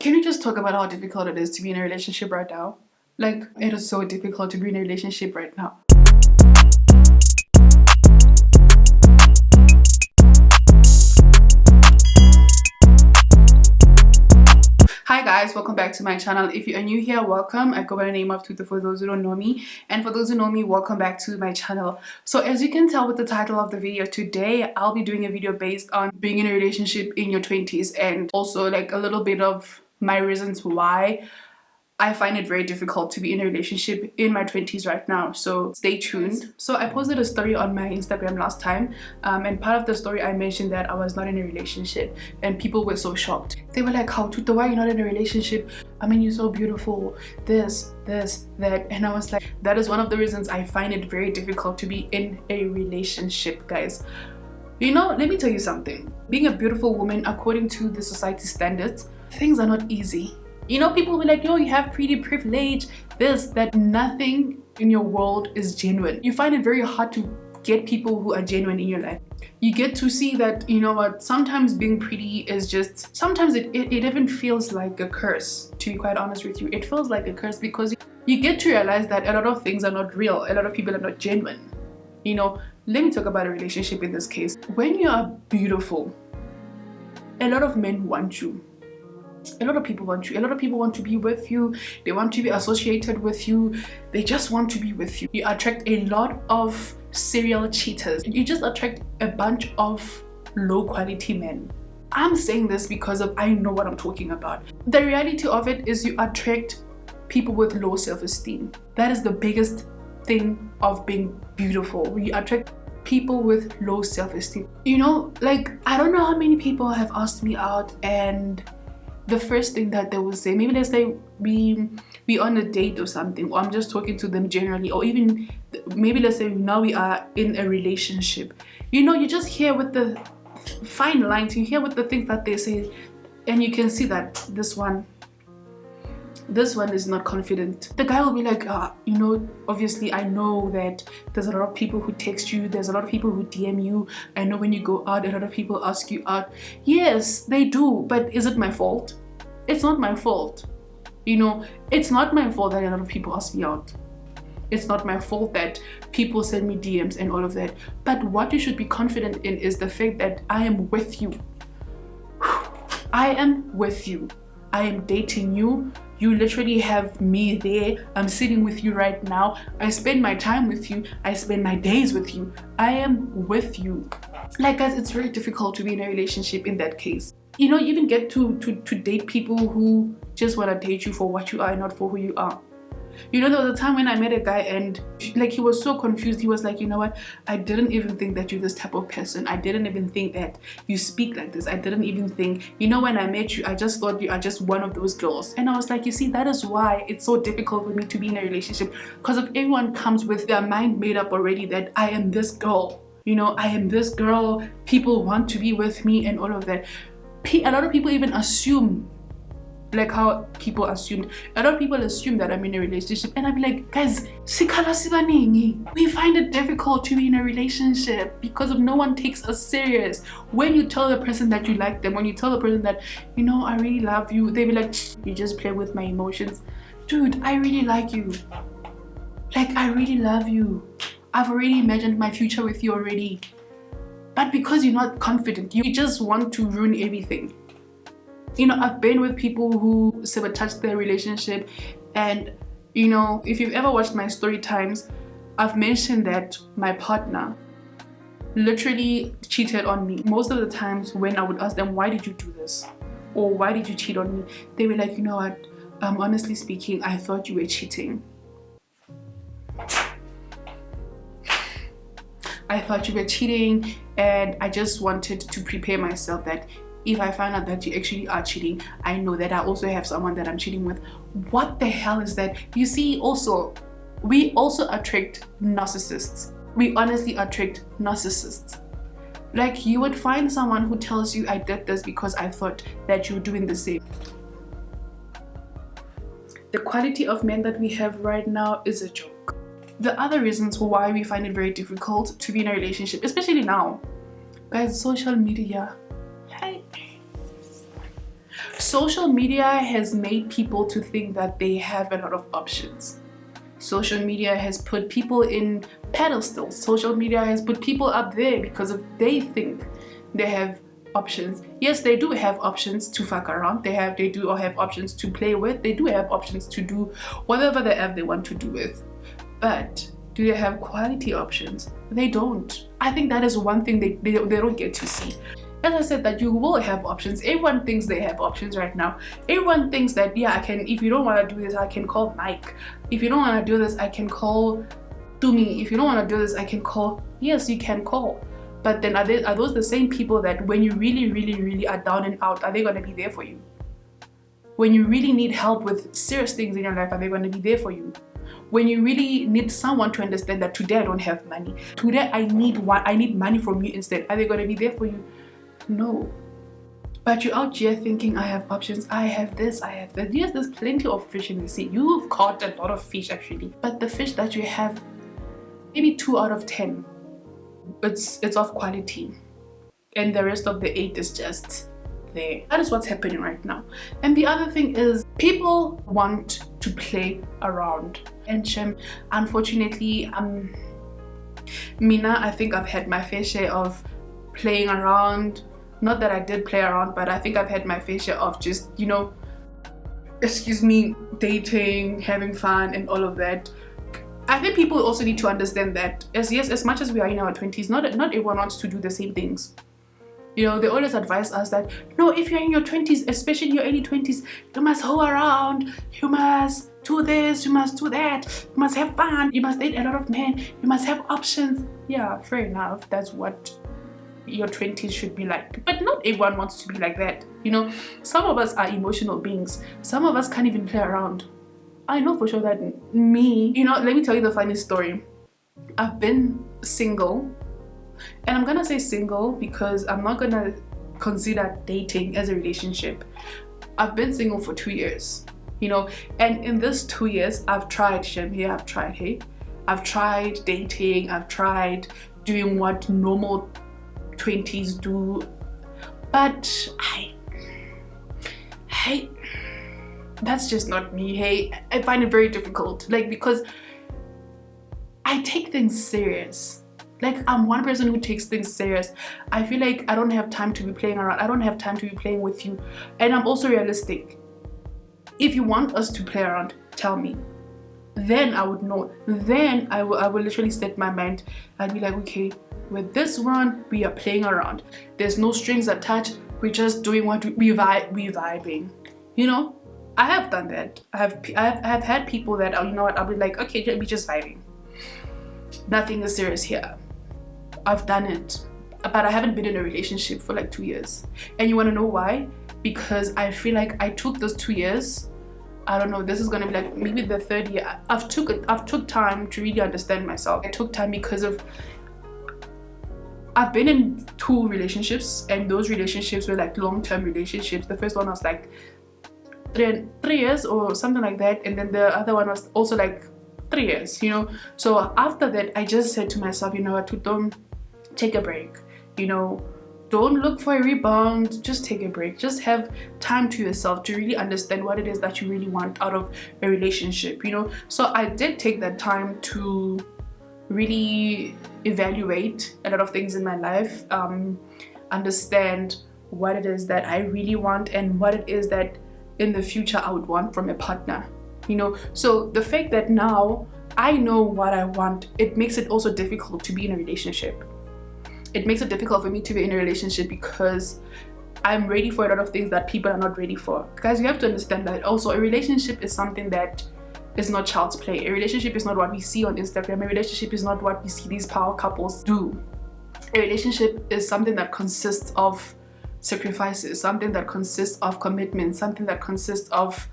Can we just talk about how difficult it is to be in a relationship right now? Like, it is so difficult to be in a relationship right now. Hi guys, welcome back to my channel. If you are new here, welcome. I go by the name of Twitter for those who don't know me, and for those who know me, welcome back to my channel. So as you can tell with the title of the video today, I'll be doing a video based on being in a relationship in your 20s and also like a little bit of my reasons why I find it very difficult to be in a relationship in my 20s right now. So stay tuned. So I posted a story on my Instagram last time, and part of the story I mentioned that I was not in a relationship, and people were so shocked. They were like, how Tuta, why are you not in a relationship? I mean, you're so beautiful, this, that. And I was like, that is one of the reasons I find it very difficult to be in a relationship, guys. You know, let me tell you something. Being a beautiful woman, according to the society standards, things are not easy. You know, people will be like, yo, you have pretty privilege, this, that. Nothing in your world is genuine. You find it very hard to get people who are genuine in your life. You get to see that, you know what, sometimes being pretty is just, sometimes it even feels like a curse, to be quite honest with you. It feels like a curse because you get to realize that a lot of things are not real. A lot of people are not genuine. You know, let me talk about a relationship in this case. When you are beautiful, a lot of men want you. A lot of people want you. A lot of people want to be with you. They want to be associated with you. They just want to be with you. You attract a lot of serial cheaters. You just attract a bunch of low quality men. I'm saying this because I know what I'm talking about. The reality of it is you attract people with low self-esteem. That is the biggest thing of being beautiful. You attract people with low self-esteem. You know, like, I don't know how many people have asked me out, and the first thing that they will say, maybe let's say we on a date or something, or I'm just talking to them generally, or even maybe let's say now we are in a relationship. You know, you just hear with the fine lines, you hear with the things that they say, and you can see that this one is not confident. The guy will be like, you know, obviously I know that there's a lot of people who text you, there's a lot of people who DM you. I know when you go out, a lot of people ask you out. Yes, they do, but is it my fault? It's not my fault. You know, it's not my fault that a lot of people ask me out. It's not my fault that people send me DMs and all of that. But what you should be confident in is the fact that I am with you. I am with you. I am dating you. You literally have me there. I'm sitting with you right now. I spend my time with you. I spend my days with you. I am with you. Like, guys, it's very difficult to be in a relationship in that case. You know, you even get to date people who just want to date you for what you are and not for who you are. You know, there was a time when I met a guy and like he was so confused. He was like, you know what, I didn't even think that you're this type of person. I didn't even think that you speak like this. I didn't even think, you know, when I met you, I just thought you are just one of those girls. And I was like, you see, that is why it's so difficult for me to be in a relationship, because if everyone comes with their mind made up already that I am this girl, you know, I am this girl, people want to be with me and all of that. A lot of people even assume, like how people assumed, a lot of people assume that I'm in a relationship, and I'd be like, guys, we find it difficult to be in a relationship because of no one takes us serious. When you tell the person that you like them, when you tell the person that, you know, I really love you, they be like, you just play with my emotions. Dude, I really like you. Like, I really love you. I've already imagined my future with you already. But because you're not confident, you just want to ruin everything. You know, I've been with people who sabotage their relationship, and you know, if you've ever watched my story times, I've mentioned that my partner literally cheated on me. Most of the times when I would ask them, why did you do this? Or why did you cheat on me? They were like, you know what, honestly speaking, I thought you were cheating. I thought you were cheating, and I just wanted to prepare myself that if I find out that you actually are cheating, I know that I also have someone that I'm cheating with. What the hell is that? You see, we also attract narcissists. We honestly attract narcissists. Like, you would find someone who tells you, I did this because I thought that you're doing the same. The quality of men that we have right now is a joke. The other reasons why we find it very difficult to be in a relationship, especially now, guys, social media. Hey. social media has made people to think that they have a lot of options. Social media has put people in pedestals. Social media has put people up there because of they think they have options. Yes, they do have options to fuck around. They do have options to play with. They do have options to do whatever the F they want to do with. But do they have quality options? They don't. I think that is one thing they don't get to see. As I said, that you will have options. Everyone thinks they have options right now. Everyone thinks that, yeah, I can, if you don't want to do this, I can call Mike. If you don't want to do this, I can call Tumi. If you don't want to do this, I can call. Yes, you can call. But then are those the same people that when you really, really, really are down and out, are they going to be there for you? When you really need help with serious things in your life, are they going to be there for you? When you really need someone to understand that today I don't have money, today I need money from you instead, are they going to be there for you? No. But you're out here thinking, I have options, I have this, I have that. Yes, there's plenty of fish in the sea. You've caught a lot of fish actually, but the fish that you have, maybe 2 out of 10, it's of quality, and the rest of the 8 is just there. That is what's happening right now. And the other thing is, people want to play around, and unfortunately, Mina, I think I've had my fair share of playing around. Not that I did play around, but I think I've had my fair share of just, you know, dating, having fun and all of that. I think people also need to understand that as much as we are in our 20s, not everyone wants to do the same things. You know, they always advise us that, no, if you're in your 20s, especially in your early 20s, you must hoe around, you must do this, you must do that, you must have fun, you must date a lot of men, you must have options. Yeah, fair enough, that's what your 20s should be like, but not everyone wants to be like that. You know, some of us are emotional beings. Some of us can't even play around. I know for sure that me, you know, let me tell you the funny story. I've been single, and I'm gonna say single because I'm not gonna consider dating as a relationship. I've been single for 2 years, you know, and in this 2 years I've tried I've tried dating, I've tried doing what normal 20s do, but I that's just not me. Hey, I find it very difficult, like, because I take things serious. Like, I'm one person who takes things serious. I feel like I don't have time to be playing around. I don't have time to be playing with you. And I'm also realistic. If you want us to play around, tell me. Then I would know. Then I will literally set my mind. I'd be like, okay, with this one, we are playing around. There's no strings attached. We're just doing what we vibing. You know, I have done that. I have had people that, you know what, I'll be like, okay, we're just vibing. Nothing is serious here. I've done it, but I haven't been in a relationship for like 2 years. And you want to know why? Because I feel like I took those 2 years. I don't know, this is gonna be like maybe the 3rd year. I've took time to really understand myself. I took time because of I've been in 2 relationships, and those relationships were like long-term relationships. The first one was like 3 years or something like that, and then the other one was also like 3 years, you know. So after that, I just said to myself, you know what, don't take a break, you know, don't look for a rebound, just take a break, just have time to yourself to really understand what it is that you really want out of a relationship, you know. So I did take that time to really evaluate a lot of things in my life, understand what it is that I really want and what it is that in the future I would want from a partner, you know. So the fact that now I know what I want, it makes it also difficult to be in a relationship. It makes it difficult for me to be in a relationship because I'm ready for a lot of things that people are not ready for. Guys, you have to understand that also a relationship is something that is not child's play. A relationship is not what we see on Instagram. A relationship is not what we see these power couples do. A relationship is something that consists of sacrifices, something that consists of commitment, something that consists of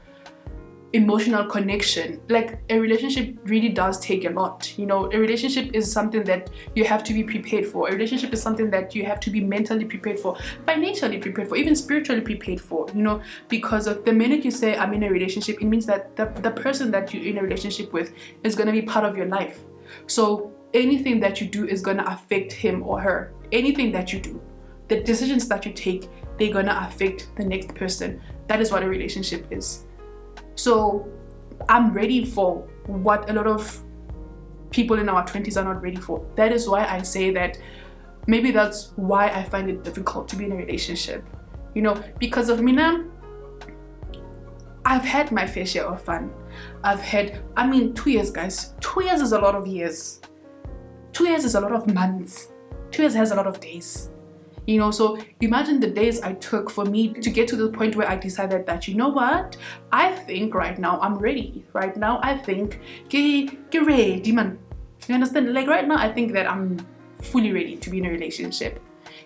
emotional connection. Like, a relationship really does take a lot, you know. A relationship is something that you have to be prepared for. A relationship is something that you have to be mentally prepared for, financially prepared for, even spiritually prepared for, you know, because of the minute you say I'm in a relationship, it means that the person that you're in a relationship with is going to be part of your life. So anything that you do is going to affect him or her. Anything that you do, the decisions that you take, they're going to affect the next person That is what a relationship is. So I'm ready for what a lot of people in our 20s are not ready for. That is why I say that maybe that's why I find it difficult to be in a relationship. You know, because of me now, I've had my fair share of fun. I've had, 2 years, guys. 2 years is a lot of years. 2 years is a lot of months. 2 years has a lot of days. You know, so imagine the days I took for me to get to the point where I decided that, you know what, I think right now I'm ready. Right now I think get ready, man. You understand? Like right now I think that I'm fully ready to be in a relationship.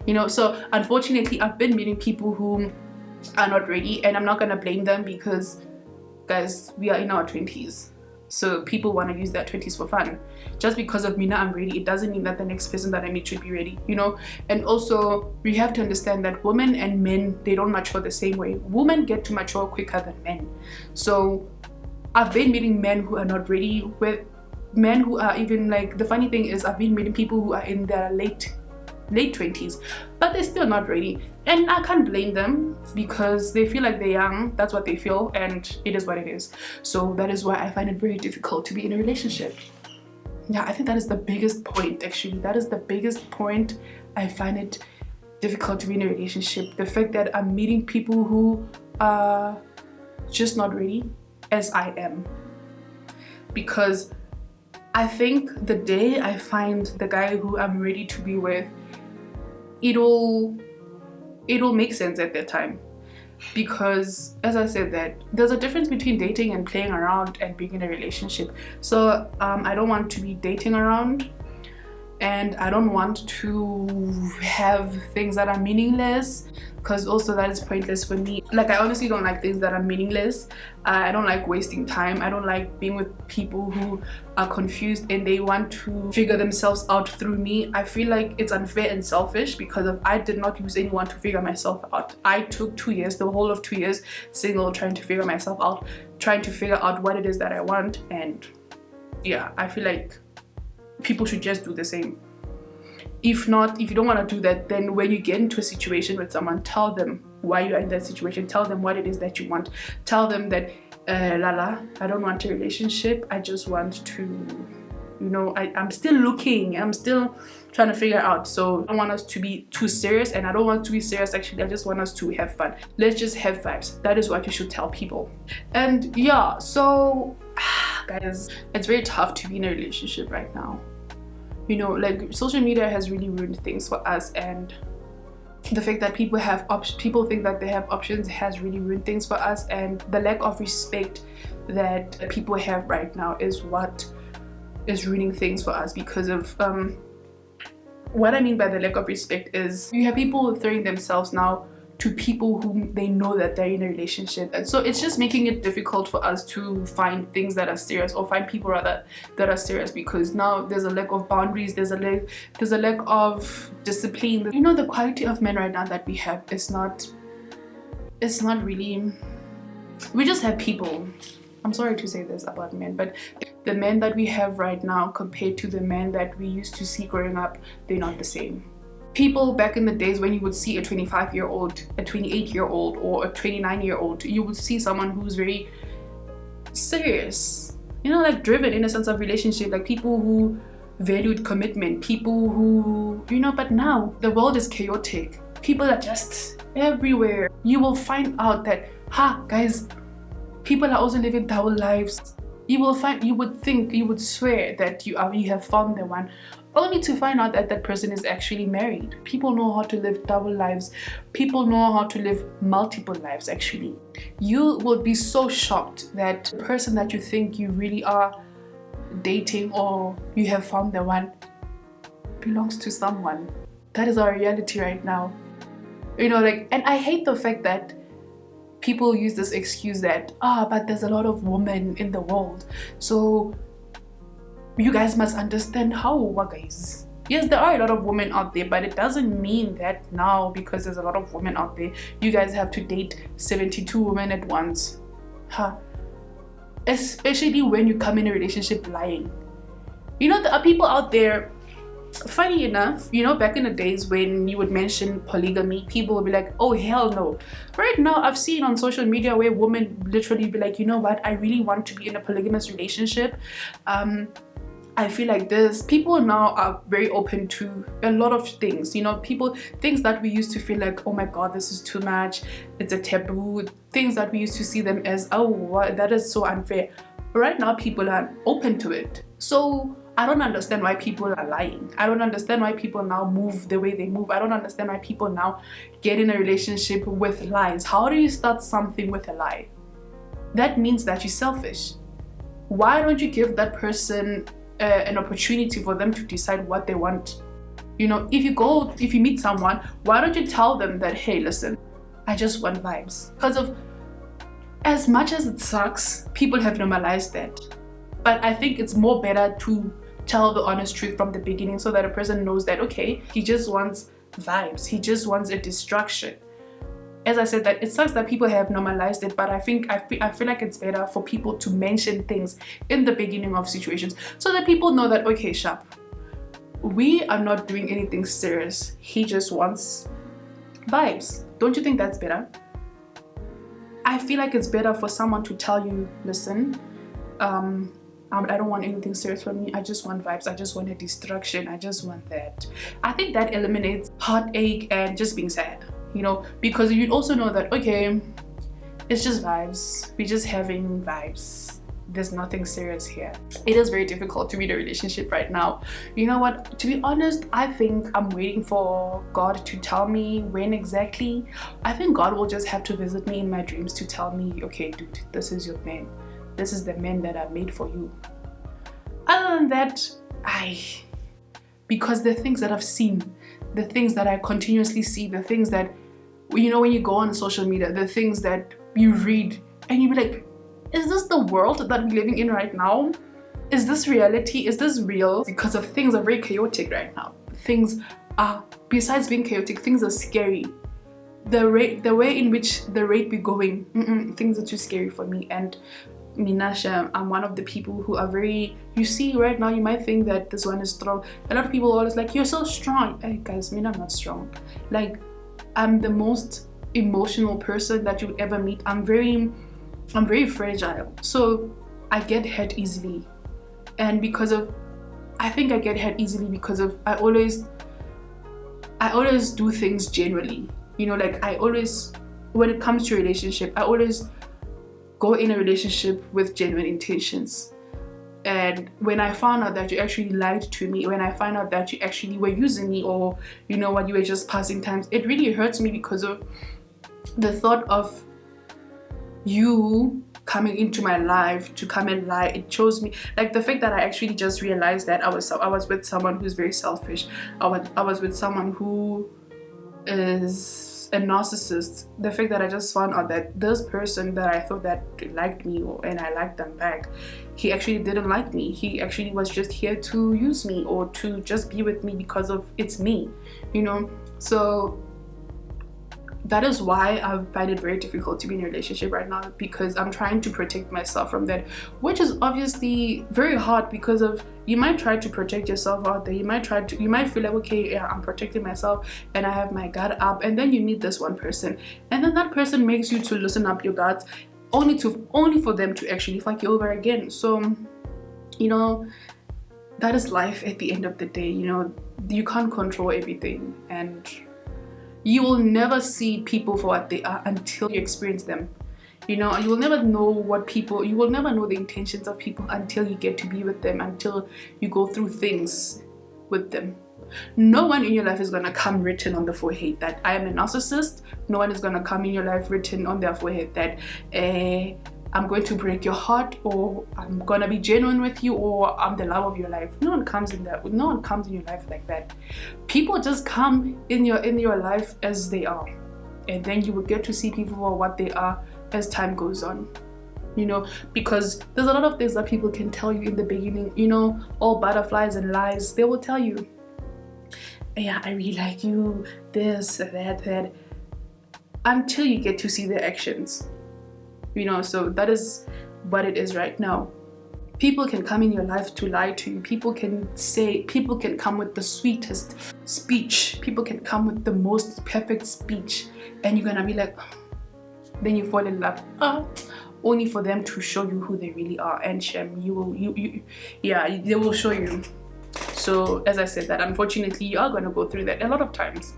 You know, so unfortunately I've been meeting people who are not ready, and I'm not gonna blame them because, guys, we are in our 20s. So people want to use their 20s for fun. Just because of me now I'm ready, it doesn't mean that the next person that I meet should be ready, you know. And also we have to understand that women and men, they don't mature the same way. Women get to mature quicker than men. So I've been meeting men who are not ready, with men who are even, like, the funny thing is I've been meeting people who are in their late 20s, but they're still not ready. And I can't blame them because they feel like they're young. That's what they feel, and it is what it is. So that is why I find it very difficult to be in a relationship. Yeah, I think that is the biggest point, actually. That is the biggest point. I find it difficult to be in a relationship. The fact that I'm meeting people who are just not ready, as I am. Because I think the day I find the guy who I'm ready to be with, it'll make sense at that time. Because, as I said, that there's a difference between dating and playing around and being in a relationship. So I don't want to be dating around, and I don't want to have things that are meaningless, because also that is pointless for me. Like, I honestly don't like things that are meaningless. I don't like wasting time. I don't like being with people who are confused and they want to figure themselves out through me. I feel like it's unfair and selfish because I did not use anyone to figure myself out. I took 2 years, the whole of 2 years, single, trying to figure myself out, trying to figure out what it is that I want. And yeah, I feel like people should just do the same. If not, if you don't want to do that, then when you get into a situation with someone, tell them why you're in that situation. Tell them what it is that you want. Tell them that, Lala, I don't want a relationship. I just want to, you know, I'm still looking. I'm still trying to figure out. So I don't want us to be too serious, and I don't want to be serious, actually. I just want us to have fun. Let's just have vibes. That is what you should tell people. And yeah, so guys, it's very tough to be in a relationship right now. You know, like, social media has really ruined things for us, and the fact that people think that they have options has really ruined things for us. And the lack of respect that people have right now is what is ruining things for us. Because of what I mean by the lack of respect is you have people throwing themselves now to people whom they know that they're in a relationship, and so it's just making it difficult for us to find things that are serious, or find people rather that are serious, because now there's a lack of boundaries, there's a lack of discipline. You know, the quality of men right now that we have is not really, we just have people. I'm sorry to say this about men, but the men that we have right now compared to the men that we used to see growing up, they're not the same. People back in the days, when you would see a 25-year-old, a 28-year-old, or a 29-year-old, you would see someone who's very serious, you know, like driven in a sense of relationship, like people who valued commitment, people who, you know. But now the world is chaotic. People are just everywhere. You will find out that, guys, people are also living double lives. You would swear that you have found the one, only to find out that that person is actually married. People know how to live double lives. People know how to live multiple lives, actually. You will be so shocked that the person that you think you really are dating, or you have found the one, belongs to someone. That is our reality right now. You know, like, and I hate the fact that people use this excuse that, but there's a lot of women in the world, so you guys must understand how, guys. Yes, there are a lot of women out there, but it doesn't mean that now, because there's a lot of women out there, you guys have to date 72 women at once. Especially when you come in a relationship lying. You know, there are people out there, funny enough, you know, back in the days when you would mention polygamy, people would be like, oh hell no. Right now I've seen on social media where women literally be like, you know what, I really want to be in a polygamous relationship. I feel like this people now are very open to a lot of things, you know, things that we used to feel like, oh my god, this is too much, it's a taboo, things that we used to see them as, oh what, that is so unfair. Right now people are open to it. So I don't understand why people are lying. I don't understand why people now move the way they move. I don't understand why people now get in a relationship with lies. How do you start something with a lie? That means that you're selfish. Why don't you give that person an opportunity for them to decide what they want? You know, if you meet someone, why don't you tell them that, hey, listen, I just want vibes? Because of as much as it sucks, people have normalized that. But I think it's more better to tell the honest truth from the beginning so that a person knows that, okay, he just wants vibes, he just wants a distraction. As I said, that it sucks that people have normalized it, but I feel like it's better for people to mention things in the beginning of situations so that people know that, okay, sharp, we are not doing anything serious, he just wants vibes. Don't you think that's better? I feel like it's better for someone to tell you, listen, I don't want anything serious from me, I just want vibes, I just want a distraction, I just want that. I think that eliminates heartache and just being sad, you know, because you also know that, okay, it's just vibes, we're just having vibes, there's nothing serious here. It is very difficult to be in a relationship right now. You know what, to be honest, I think I'm waiting for God to tell me when exactly. I think God will just have to visit me in my dreams to tell me, okay dude, this is your man, this is the man that I made for you. Other than that, because the things that I've seen, the things that I continuously see, the things that, you know, when you go on social media, the things that you read and you be like, is this the world that we're living in right now? Is this reality? Is this real? Because of things are very chaotic right now. Things are, besides being chaotic, things are scary. The way in which the rate be going, things are too scary for me. And Minasha, I'm one of the people who are very, you see right now, you might think that this one is strong. A lot of people are always like, you're so strong. Hey guys, I'm not strong. Like, I'm the most emotional person that you would ever meet. I'm very fragile. So I get hurt easily. And I think I get hurt easily because of, I always do things genuinely. You know, like when it comes to relationship, I always go in a relationship with genuine intentions. And when I found out that you actually lied to me, when I found out that you actually were using me, or you know what, you were just passing times, it really hurts me because of the thought of you coming into my life to come and lie. It shows me, like, the fact that I actually just realized that I was with someone who's very selfish. I was with someone who is a narcissist. The fact that I just found out that this person that I thought that liked me and I liked them back, he actually didn't like me. He actually was just here to use me or to just be with me because of it's me, you know. So that is why I find it very difficult to be in a relationship right now, because I'm trying to protect myself from that, which is obviously very hard because of, you might try to protect yourself out there, you might feel like, okay, yeah, I'm protecting myself and I have my guard up, and then you meet this one person and then that person makes you to loosen up your guards only for them to actually fuck you over again. So, you know, that is life at the end of the day. You know, you can't control everything, and you will never see people for what they are until you experience them. You know, you will never know the intentions of people until you get to be with them, until you go through things with them. No one in your life is gonna come written on the forehead that I am a narcissist. No one is gonna come in your life written on their forehead that I'm going to break your heart, or I'm gonna be genuine with you, or I'm the love of your life. No one comes in your life like that. People just come in your life as they are, and then you will get to see people for what they are as time goes on. You know, because there's a lot of things that people can tell you in the beginning, you know, all butterflies and lies. They will tell you, yeah, I really like you, this, that, until you get to see their actions. You know, so that is what it is right now. People can come in your life to lie to you. People can come with the sweetest speech. People can come with the most perfect speech. And you're gonna be like, then you fall in love. Only for them to show you who they really are. And Shem, they will show you. So as I said, that unfortunately you are gonna go through that a lot of times.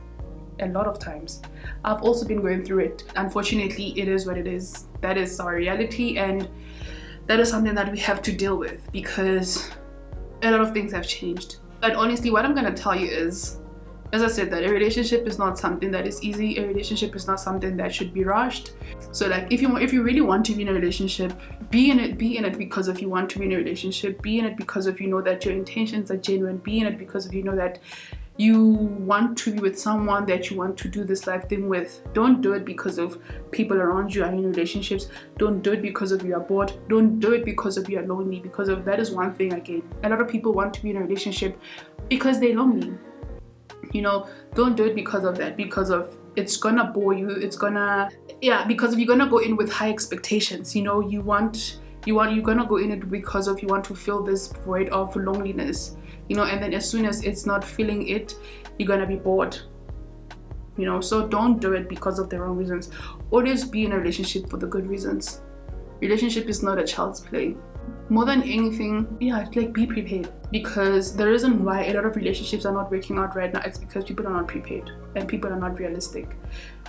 I've also been going through it. Unfortunately, it is what it is. That is our reality, and that is something that we have to deal with, because a lot of things have changed. But honestly, what I'm gonna tell you is, as I said, that a relationship is not something that is easy. A relationship is not something that should be rushed. So like, if you really want to be in a relationship, be in it because of you want to be in a relationship. Be in it because of you know that your intentions are genuine. Be in it because of you know that you want to be with someone that you want to do this life thing with. Don't do it because of people around you are in relationships. Don't do it because of you are bored. Don't do it because of you are lonely, because of that is one thing. Again, a lot of people want to be in a relationship because they're lonely. You know, don't do it because of that, because of it's gonna bore you. It's gonna, because you're gonna go in with high expectations. You know, you're gonna go in it because of you want to fill this void of loneliness. You know, and then as soon as it's not filling it, you're gonna be bored. You know, so don't do it because of the wrong reasons. Always be in a relationship for the good reasons. Relationship is not a child's play. More than anything, like, be prepared, because the reason why a lot of relationships are not working out right now is because people are not prepared and people are not realistic.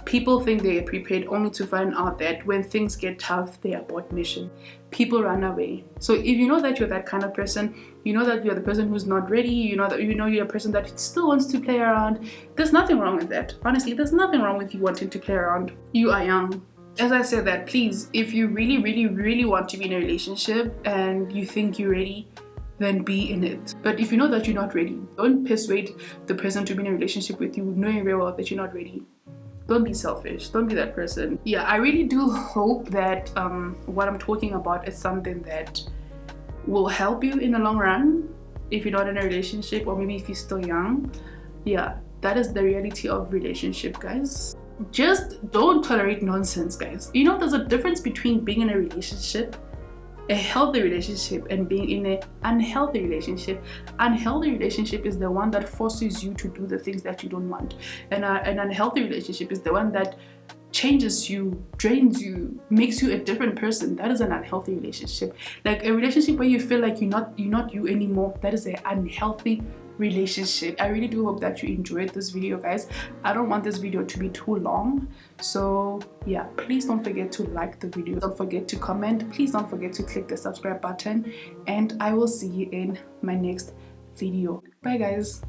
People think they are prepared only to find out that when things get tough, they abort mission. People run away. So if you know that you're that kind of person, you know that you're the person who's not ready, you know you're a person that still wants to play around, there's nothing wrong with that. Honestly, there's nothing wrong with you wanting to play around. You are young. As I said, that please, if you really want to be in a relationship and you think you're ready, then be in it. But if you know that you're not ready, don't persuade the person to be in a relationship with you knowing very well that you're not ready. Don't be selfish. Don't be that person. I really do hope that what I'm talking about is something that will help you in the long run if you're not in a relationship, or maybe if you're still young. That is the reality of relationship, guys. Just don't tolerate nonsense, guys. You know, there's a difference between being in a relationship, a healthy relationship, and being in an unhealthy relationship. Unhealthy relationship is the one that forces you to do the things that you don't want, and an unhealthy relationship is the one that changes you, drains you, makes you a different person. That is an unhealthy relationship. Like a relationship where you feel like you're not you anymore, that is an unhealthy relationship. I really do hope that you enjoyed this video, guys. I don't want this video to be too long, so please don't forget to like the video, don't forget to comment, please don't forget to click the subscribe button, and I will see you in my next video. Bye, guys.